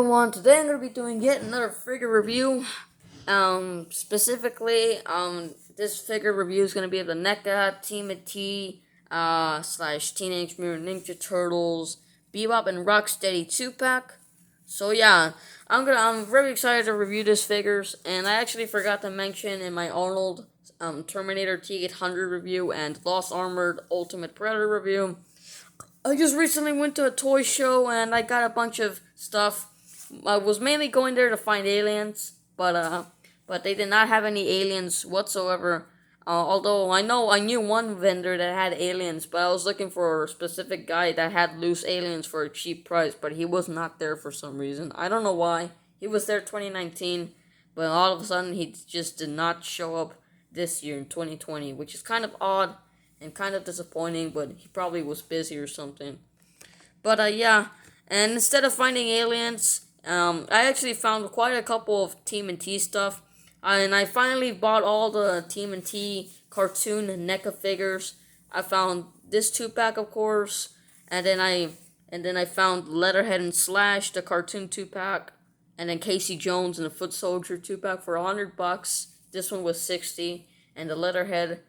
everyone, today I'm going to be doing yet another figure review. Specifically, this figure review is going to be of the Neca, TMNT, / Teenage Mutant Ninja Turtles, BeBop and Rocksteady 2-pack. So yeah, I'm very excited to review these figures, and I actually forgot to mention in my Arnold, Terminator T-800 review and Lost Armored Ultimate Predator review, I just recently went to a toy show and I got a bunch of stuff. I was mainly going there to find aliens, but they did not have any aliens whatsoever. Although I knew one vendor that had aliens, but I was looking for a specific guy that had loose aliens for a cheap price, but he was not there for some reason. I don't know why. He was there 2019, but all of a sudden he just did not show up this year in 2020, which is kind of odd and kind of disappointing, but he probably was busy or something. But yeah, and instead of finding aliens, I actually found quite a couple of TMNT stuff, and I finally bought all the TMNT cartoon NECA figures. I found this 2-pack, of course, and then I found Leatherhead and Slash, the cartoon 2-pack, and then Casey Jones and the Foot Soldier 2-pack for $100. This one was $60, and the Leatherhead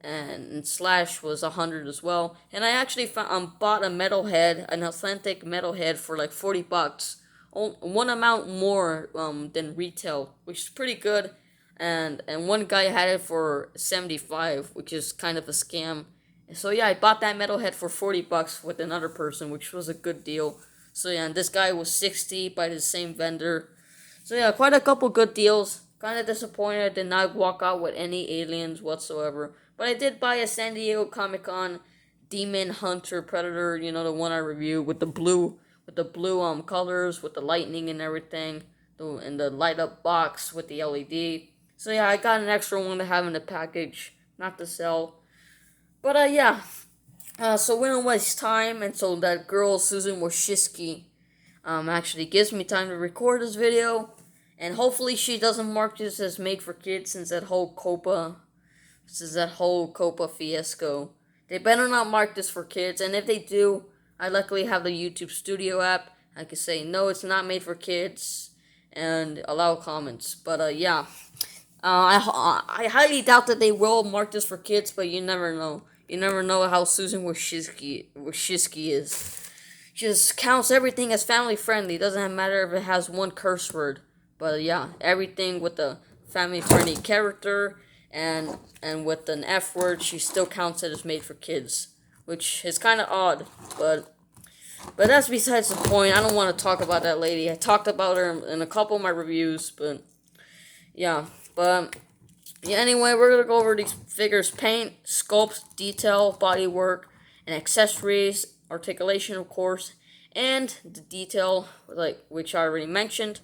and Slash was $100 as well. And I actually bought a metalhead, an authentic metalhead, for like $40, one amount more than retail, which is pretty good. And one guy had it for $75, which is kind of a scam. So yeah, I bought that metalhead for $40 with another person, which was a good deal. So yeah, and this guy was $60 by the same vendor. So yeah, quite a couple good deals. Kind of disappointed I did not walk out with any aliens whatsoever. But I did buy a San Diego Comic-Con Demon Hunter Predator, the one I reviewed with the blue colors, with the lightning and everything, and the light up box with the LED. So yeah, I got an extra one to have in the package, not to sell. But yeah, so we don't waste time, and so that girl Susan Wojcicki actually gives me time to record this video, and hopefully she doesn't mark this as made for kids since that whole Copa fiasco. They better not mark this for kids, and if they do, I luckily have the YouTube Studio app. I can say, no, it's not made for kids, and allow comments. But yeah, I highly doubt that they will mark this for kids, but you never know. You never know how Susan Wojcicki is. She just counts everything as family friendly. Doesn't matter if it has one curse word. But yeah, everything with the family friendly character and with an F word, she still counts it as made for kids, which is kind of odd, but that's besides the point. I don't want to talk about that lady. I talked about her in a couple of my reviews, but yeah, anyway, we're gonna go over these figures: paint, sculpt, detail, body work, and accessories, articulation, of course, and the detail, which I already mentioned.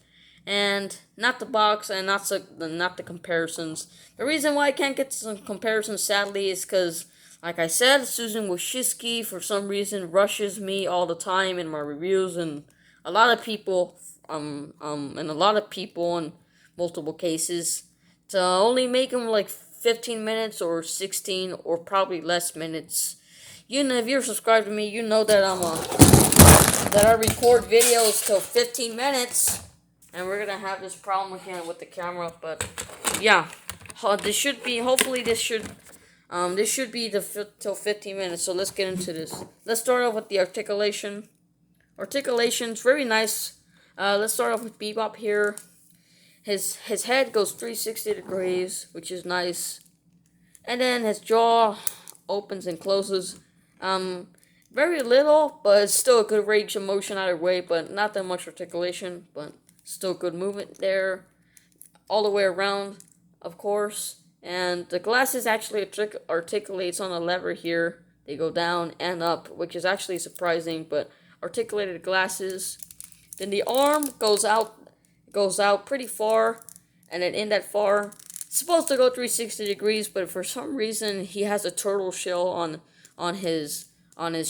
And not the box, and not the comparisons. The reason why I can't get some comparisons, sadly, is because, like I said, Susan Wojcicki, for some reason, rushes me all the time in my reviews, and a lot of people, in multiple cases, to only make them like 15 minutes or 16 or probably less minutes. If you're subscribed to me, you know that that I record videos till 15 minutes. And we're gonna have this problem again with the camera, but yeah, this should be till 15 minutes. So let's get into this. Let's start off with the articulation. Articulation's very nice. Let's start off with BeBop here. His head goes 360 degrees, which is nice, and then his jaw opens and closes. Very little, but it's still a good range of motion either way. But not that much articulation, but still good movement there, all the way around, of course. And the glasses actually articulates on a lever here. They go down and up, which is actually surprising, but articulated glasses. Then the arm goes out pretty far, and then in that far, it's supposed to go 360 degrees, but for some reason he has a turtle shell on his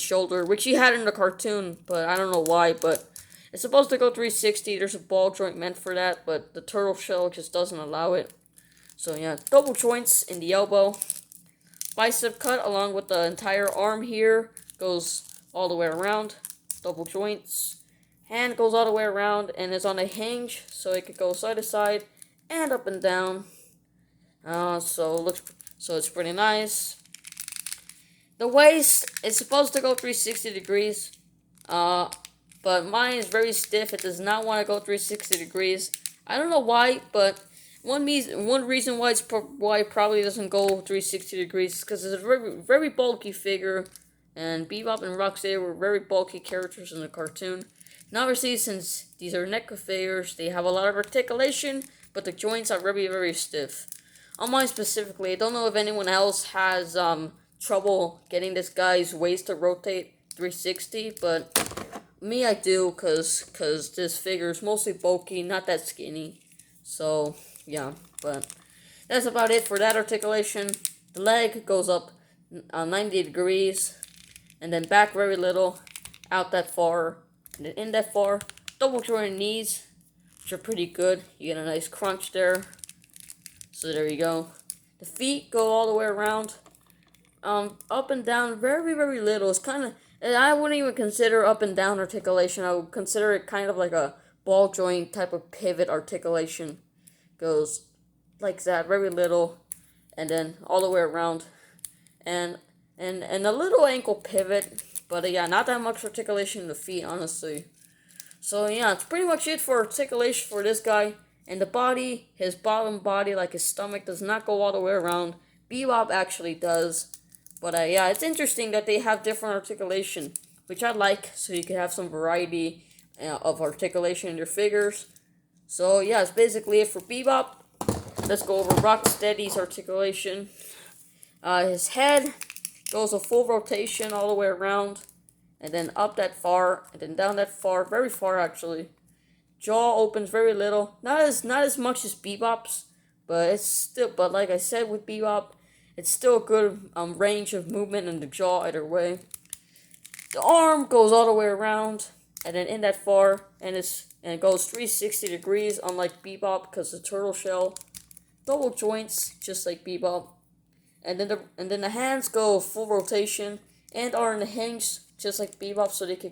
shoulder, which he had in the cartoon, but I don't know why, but it's supposed to go 360. There's a ball joint meant for that, but the turtle shell just doesn't allow it. So yeah, double joints in the elbow. Bicep cut along with the entire arm here. Goes all the way around. Double joints. Hand goes all the way around and is on a hinge, so it could go side to side and up and down. So it's pretty nice. The waist is supposed to go 360 degrees, but mine is very stiff. It does not want to go 360 degrees. I don't know why, but one reason why why it probably doesn't go 360 degrees is because it's a very bulky figure, and BeBop and Rocksteady were very bulky characters in the cartoon. Now obviously, since these are Neca figures, they have a lot of articulation, but the joints are very stiff. On mine specifically, I don't know if anyone else has trouble getting this guy's waist to rotate 360, but me I do, cause this figure is mostly bulky, not that skinny. So yeah, but that's about it for that articulation. The leg goes up 90 degrees, and then back very little, out that far, and then in that far. Double jointed knees, which are pretty good. You get a nice crunch there. So there you go. The feet go all the way around, up and down, very little. It's kind of, I wouldn't even consider up and down articulation. I would consider it kind of like a ball joint type of pivot articulation. Goes like that, very little, and then all the way around, and a little ankle pivot. But yeah, not that much articulation in the feet, honestly. So yeah, it's pretty much it for articulation for this guy. And the body, his bottom body, like his stomach, does not go all the way around. BeBop actually does. But yeah, it's interesting that they have different articulation, which I like, so you can have some variety of articulation in your figures. So yeah, it's basically it for BeBop. Let's go over Rocksteady's articulation. His head goes a full rotation all the way around, and then up that far, and then down that far, very far actually. Jaw opens very little, not as much as BeBop's, but it's still. But like I said with BeBop, it's still a good range of movement in the jaw either way. The arm goes all the way around, and then in that far, and it goes 360 degrees, unlike BeBop, because the turtle shell. Double joints, just like BeBop, and then the hands go full rotation and are in the hinge, just like BeBop, so they could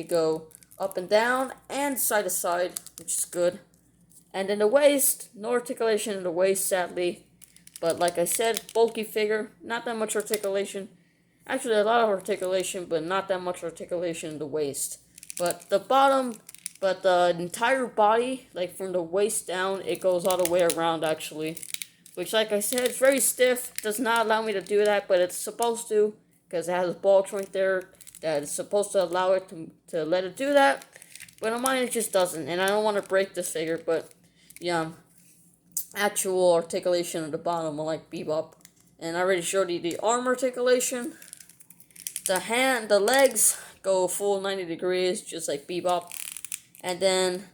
go, up and down and side to side, which is good. And then the waist, no articulation in the waist, sadly. But like I said, bulky figure, not that much articulation. Actually, a lot of articulation, but not that much articulation in the waist. But the entire body, like from the waist down, it goes all the way around actually. Which, like I said, it's very stiff. Does not allow me to do that, but it's supposed to, because it has a ball joint there that is supposed to allow it to let it do that. But on mine, it just doesn't, and I don't want to break this figure, but yeah, actual articulation at the bottom, like BeBop. And I already showed you the arm articulation. The legs go full 90 degrees, just like BeBop, and then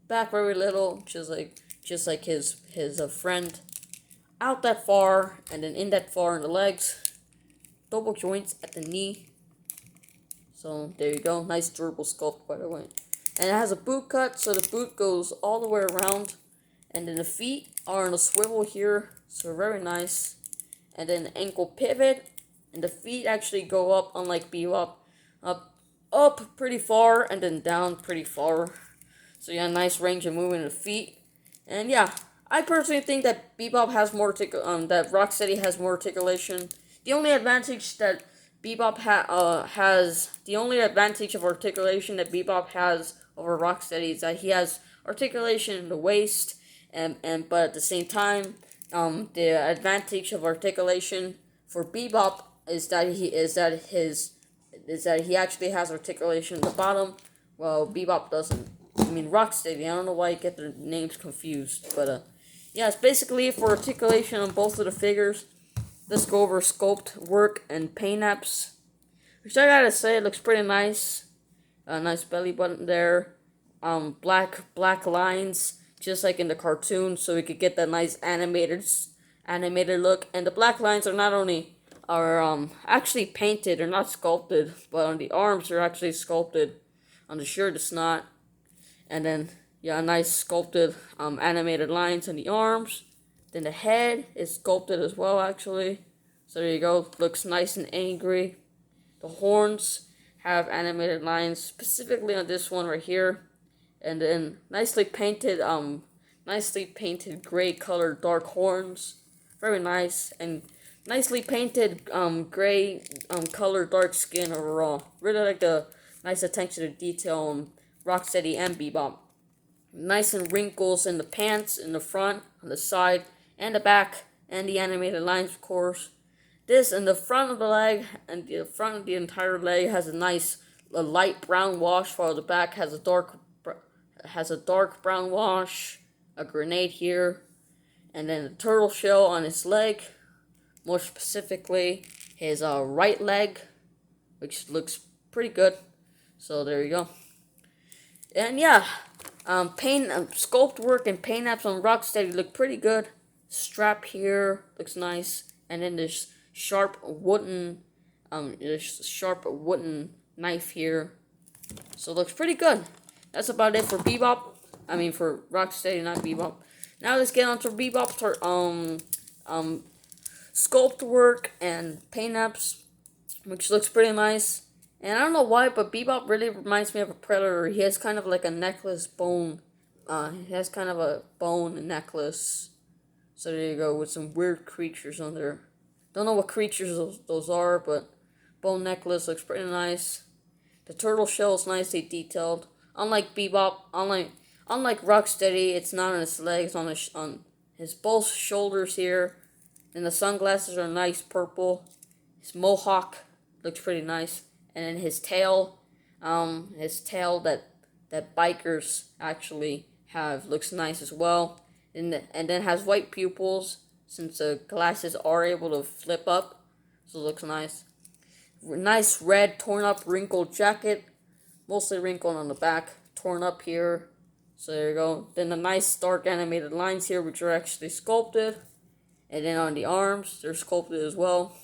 back very little, just like his friend. Out that far, and then in that far in the legs. Double joints at the knee. So there you go, nice durable sculpt by the way. And it has a boot cut, so the boot goes all the way around. And then the feet are on a swivel here, so very nice. And then the ankle pivot, and the feet actually go up, unlike BeBop, up pretty far and then down pretty far. So yeah, nice range of movement in the feet. And yeah, I personally think that BeBop has more that Rocksteady has more articulation. The only advantage that BeBop the only advantage of articulation that BeBop has over Rocksteady is that he has articulation in the waist, but at the same time, the advantage of articulation for BeBop is that he actually has articulation at the bottom, while BeBop doesn't. I mean Rocksteady. I don't know why you get their names confused, but yeah, it's basically for articulation on both of the figures. Let's go over sculpt work and paint apps, which I gotta say, it looks pretty nice. Nice belly button there. Black lines, just like in the cartoon, so we could get that nice animated look. And the black lines are actually painted, they're not sculpted, but on the arms they're actually sculpted. On the shirt it's not. And then yeah, nice sculpted animated lines on the arms. Then the head is sculpted as well actually. So there you go, looks nice and angry. The horns have animated lines, specifically on this one right here. And then nicely painted gray colored dark horns, very nice, and nicely painted gray colored dark skin overall. Really like the nice attention to detail on Rocksteady and BeBop. Nice and wrinkles in the pants, in the front, on the side, and the back, and the animated lines, of course. This in the front of the leg, and the front of the entire leg has a light brown wash, while the back has a dark brown wash. A grenade here, and then a turtle shell on his leg, more specifically his right leg, which looks pretty good. So there you go. And yeah, sculpt work and paint apps on Rocksteady look pretty good. Strap here looks nice, and then this sharp wooden knife here. So it looks pretty good. That's about it for BeBop. For Rocksteady, not BeBop. Now let's get on to BeBop's sculpt work and paint apps, which looks pretty nice. And I don't know why, but BeBop really reminds me of a Predator. He has kind of like a necklace bone. He has kind of a bone necklace. So there you go, with some weird creatures on there. Don't know what creatures those are, but bone necklace looks pretty nice. The turtle shell is nicely detailed. Unlike BeBop, unlike Rocksteady, it's not on his legs, on his both shoulders here. And the sunglasses are nice purple. His mohawk looks pretty nice. And then his tail that bikers actually have looks nice as well. And then has white pupils, since the glasses are able to flip up. So it looks nice. Nice red torn up wrinkled jacket. Mostly wrinkled on the back. Torn up here. So there you go. Then the nice dark animated lines here, which are actually sculpted. And then on the arms, they're sculpted as well.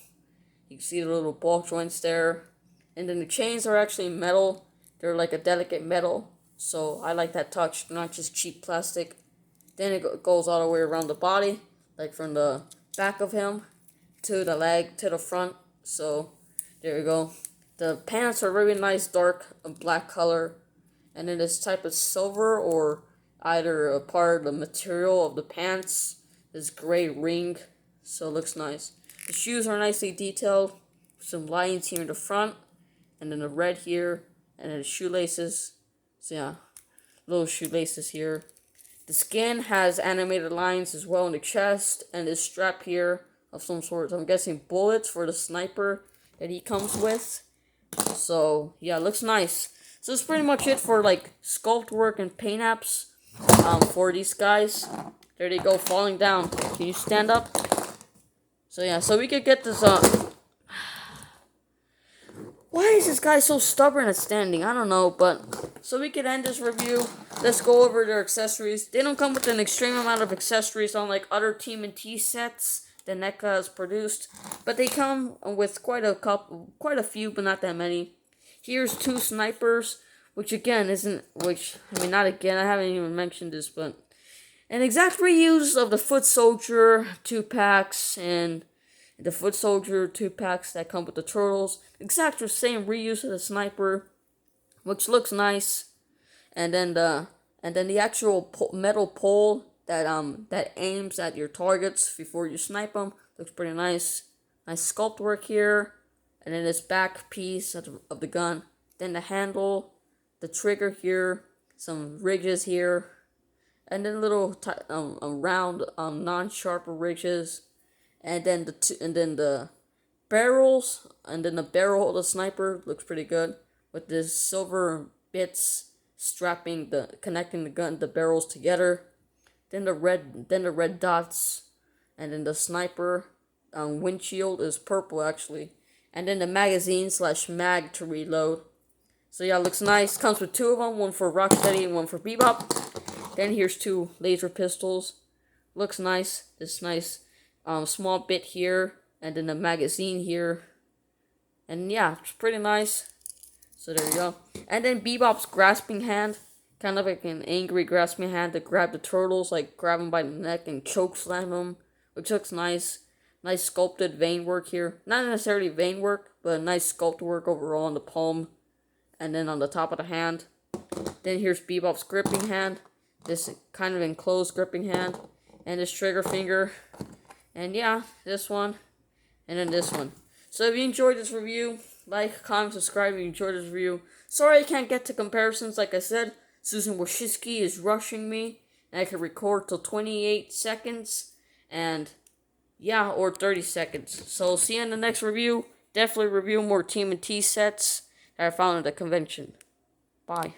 You can see the little ball joints there. And then the chains are actually metal. They're like a delicate metal. So I like that touch, not just cheap plastic. Then it goes all the way around the body, like from the back of him to the leg to the front. So there you go. The pants are very nice, dark black color. And then this type of silver, or either a part of the material of the pants, this gray ring, so it looks nice. The shoes are nicely detailed, some lines here in the front, and then the red here, and then the shoelaces. So yeah, little shoelaces here. The skin has animated lines as well in the chest, and this strap here of some sort. I'm guessing bullets for the sniper that he comes with. So yeah, it looks nice. So that's pretty much it for like sculpt work and paint apps for these guys. There they go, falling down. Can you stand up? So yeah, so we could get this why is this guy so stubborn at standing? I don't know, but so we could end this review. Let's go over their accessories. They don't come with an extreme amount of accessories unlike other TMNT sets that Neca has produced, but they come with quite a few, but not that many. Here's two snipers, which again not again, I haven't even mentioned this, but an exact reuse of the Foot Soldier 2-packs and the Foot Soldier 2-packs that come with the turtles. Exact the same reuse of the sniper, which looks nice. And then the actual metal pole that aims at your targets before you snipe them looks pretty nice. Nice sculpt work here. And then this back piece of the gun. Then the handle, the trigger here, some ridges here, and then little round non-sharp ridges, and then the barrels, and then the barrel of the sniper looks pretty good with this silver bits connecting the barrels together. Then the red dots, and then the sniper windshield is purple actually. And then the magazine/mag to reload. So yeah, looks nice. Comes with two of them, one for Rocksteady and one for BeBop. Then here's two laser pistols. Looks nice. This nice small bit here, and then the magazine here. And yeah, it's pretty nice. So there you go. And then BeBop's grasping hand, kind of like an angry grasping hand to grab the turtles, like grab them by the neck and choke slam them, which looks nice. Nice sculpted vein work here. Not necessarily vein work, but nice sculpt work overall on the palm. and then on the top of the hand. Then here's BeBop's gripping hand, this kind of enclosed gripping hand, and this trigger finger, and yeah, this one, and then this one. So if you enjoyed this review, like, comment, subscribe if you enjoyed this review. Sorry I can't get to comparisons, like I said, Susan Wojcicki is rushing me, and I can record till 28 seconds, and yeah, or 30 seconds. So see you in the next review. Definitely review more TMNT sets that I found at the convention. Bye.